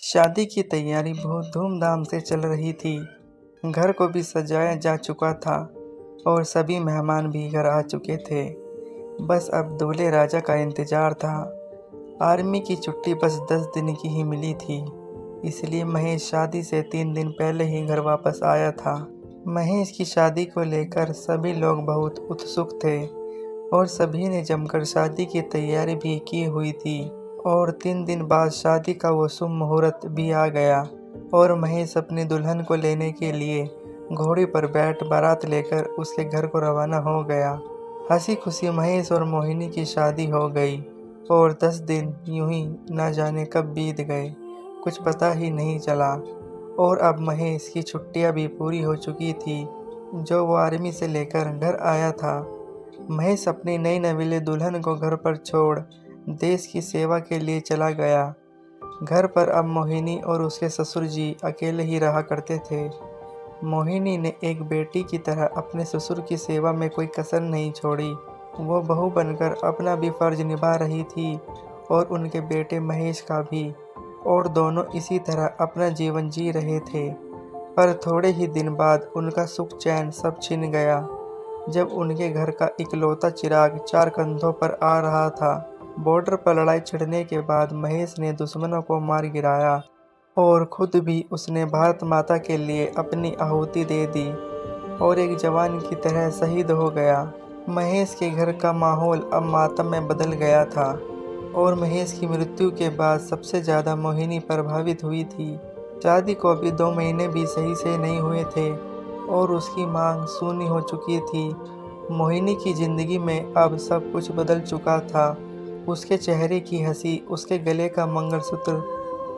शादी की तैयारी बहुत धूमधाम से चल रही थी। घर को भी सजाया जा चुका था और सभी मेहमान भी घर आ चुके थे। बस अब दूल्हे राजा का इंतजार था। आर्मी की छुट्टी बस 10 दिन की ही मिली थी, इसलिए महेश शादी से 3 दिन पहले ही घर वापस आया था। महेश की शादी को लेकर सभी लोग बहुत उत्सुक थे और सभी ने जमकर शादी की तैयारी भी की हुई थी। और 3 दिन बाद शादी का वो शुभ मुहूर्त भी आ गया और महेश अपनी दुल्हन को लेने के लिए घोड़े पर बैठ बारात लेकर उसके घर को रवाना हो गया। हंसी खुशी महेश और मोहिनी की शादी हो गई और 10 दिन यूं ही न जाने कब बीत गए, कुछ पता ही नहीं चला। और अब महेश की छुट्टियां भी पूरी हो चुकी थी जो वो आर्मी से लेकर घर आया था। महेश अपनी नई नवेली दुल्हन को घर पर छोड़ देश की सेवा के लिए चला गया। घर पर अब मोहिनी और उसके ससुर जी अकेले ही रहा करते थे। मोहिनी ने एक बेटी की तरह अपने ससुर की सेवा में कोई कसर नहीं छोड़ी। वो बहू बनकर अपना भी फर्ज निभा रही थी और उनके बेटे महेश का भी, और दोनों इसी तरह अपना जीवन जी रहे थे। पर थोड़े ही दिन बाद उनका सुख चैन सब छिन गया जब उनके घर का इकलौता चिराग 4 कंधों पर आ रहा था। बॉर्डर पर लड़ाई छिड़ने के बाद महेश ने दुश्मनों को मार गिराया और खुद भी उसने भारत माता के लिए अपनी आहुति दे दी और एक जवान की तरह शहीद हो गया। महेश के घर का माहौल अब मातम में बदल गया था और महेश की मृत्यु के बाद सबसे ज़्यादा मोहिनी प्रभावित हुई थी। शादी को अभी 2 महीने भी सही से नहीं हुए थे और उसकी मांग सूनी हो चुकी थी। मोहिनी की ज़िंदगी में अब सब कुछ बदल चुका था। उसके चेहरे की हंसी, उसके गले का मंगलसूत्र,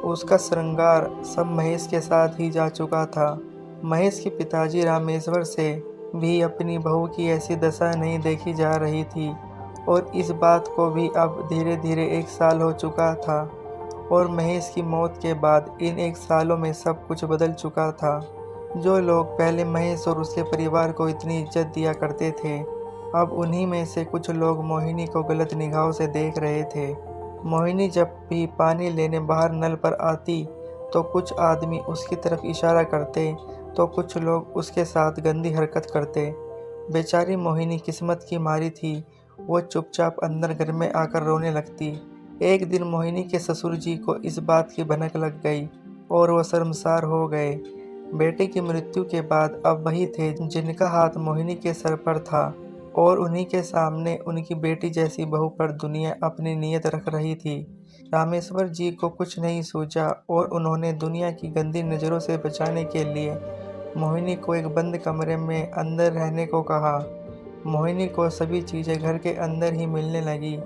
उसका श्रृंगार सब महेश के साथ ही जा चुका था। महेश के पिताजी रामेश्वर से भी अपनी बहू की ऐसी दशा नहीं देखी जा रही थी और इस बात को भी अब धीरे धीरे 1 साल हो चुका था। और महेश की मौत के बाद इन 1 सालों में सब कुछ बदल चुका था। जो लोग पहले महेश और उसके परिवार को इतनी इज्जत दिया करते थे, अब उन्हीं में से कुछ लोग मोहिनी को गलत निगाहों से देख रहे थे। मोहिनी जब भी पानी लेने बाहर नल पर आती तो कुछ आदमी उसकी तरफ इशारा करते तो कुछ लोग उसके साथ गंदी हरकत करते। बेचारी मोहिनी किस्मत की मारी थी, वो चुपचाप अंदर घर में आकर रोने लगती। एक दिन मोहिनी के ससुर जी को इस बात की भनक लग गई और वो शर्मसार हो गए। बेटे की मृत्यु के बाद अब वही थे जिनका हाथ मोहिनी के सर पर था और उन्हीं के सामने उनकी बेटी जैसी बहू पर दुनिया अपनी नीयत रख रही थी। रामेश्वर जी को कुछ नहीं सूझा और उन्होंने दुनिया की गंदी नज़रों से बचाने के लिए मोहिनी को एक बंद कमरे में अंदर रहने को कहा। मोहिनी को सभी चीज़ें घर के अंदर ही मिलने लगी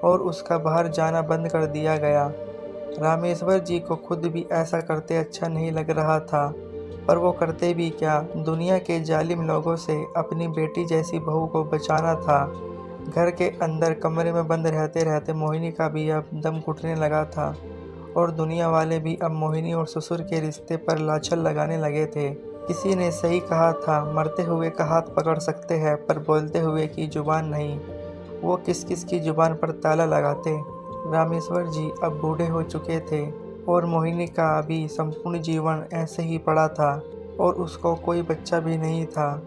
और उसका बाहर जाना बंद कर दिया गया। रामेश्वर जी को खुद भी ऐसा करते अच्छा नहीं लग रहा था, पर वो करते भी क्या। दुनिया के जालिम लोगों से अपनी बेटी जैसी बहू को बचाना था। घर के अंदर कमरे में बंद रहते रहते मोहिनी का भी अब दम घुटने लगा था और दुनिया वाले भी अब मोहिनी और ससुर के रिश्ते पर लाछन लगाने लगे थे। किसी ने सही कहा था, मरते हुए का हाथ पकड़ सकते हैं पर बोलते हुए की जुबान नहीं। वो किस किस की जुबान पर ताला लगाते। रामेश्वर जी अब बूढ़े हो चुके थे और मोहिनी का अभी संपूर्ण जीवन ऐसे ही पड़ा था और उसको कोई बच्चा भी नहीं था।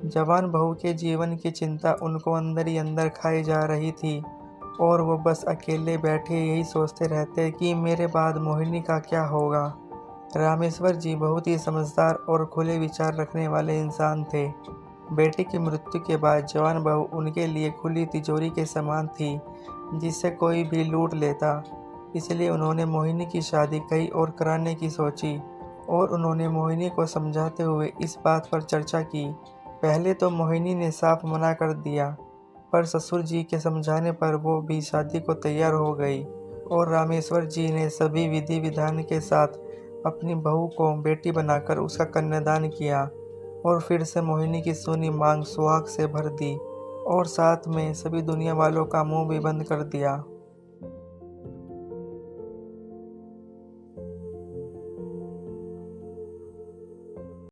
जवान बहू के जीवन की चिंता उनको अंदर ही अंदर खाई जा रही थी और वो बस अकेले बैठे यही सोचते रहते कि मेरे बाद मोहिनी का क्या होगा। रामेश्वर जी बहुत ही समझदार और खुले विचार रखने वाले इंसान थे। बेटे की मृत्यु के बाद जवान बहू उनके लिए खुली तिजोरी के समान थी जिसे कोई भी लूट लेता। इसलिए उन्होंने मोहिनी की शादी कहीं और कराने की सोची और उन्होंने मोहिनी को समझाते हुए इस बात पर चर्चा की। पहले तो मोहिनी ने साफ मना कर दिया, पर ससुर जी के समझाने पर वो भी शादी को तैयार हो गई और रामेश्वर जी ने सभी विधि विधान के साथ अपनी बहू को बेटी बनाकर उसका कन्यादान किया और फिर से मोहिनी की सूनी मांग सुहाग से भर दी और साथ में सभी दुनिया वालों का मुंह भी बंद कर दिया।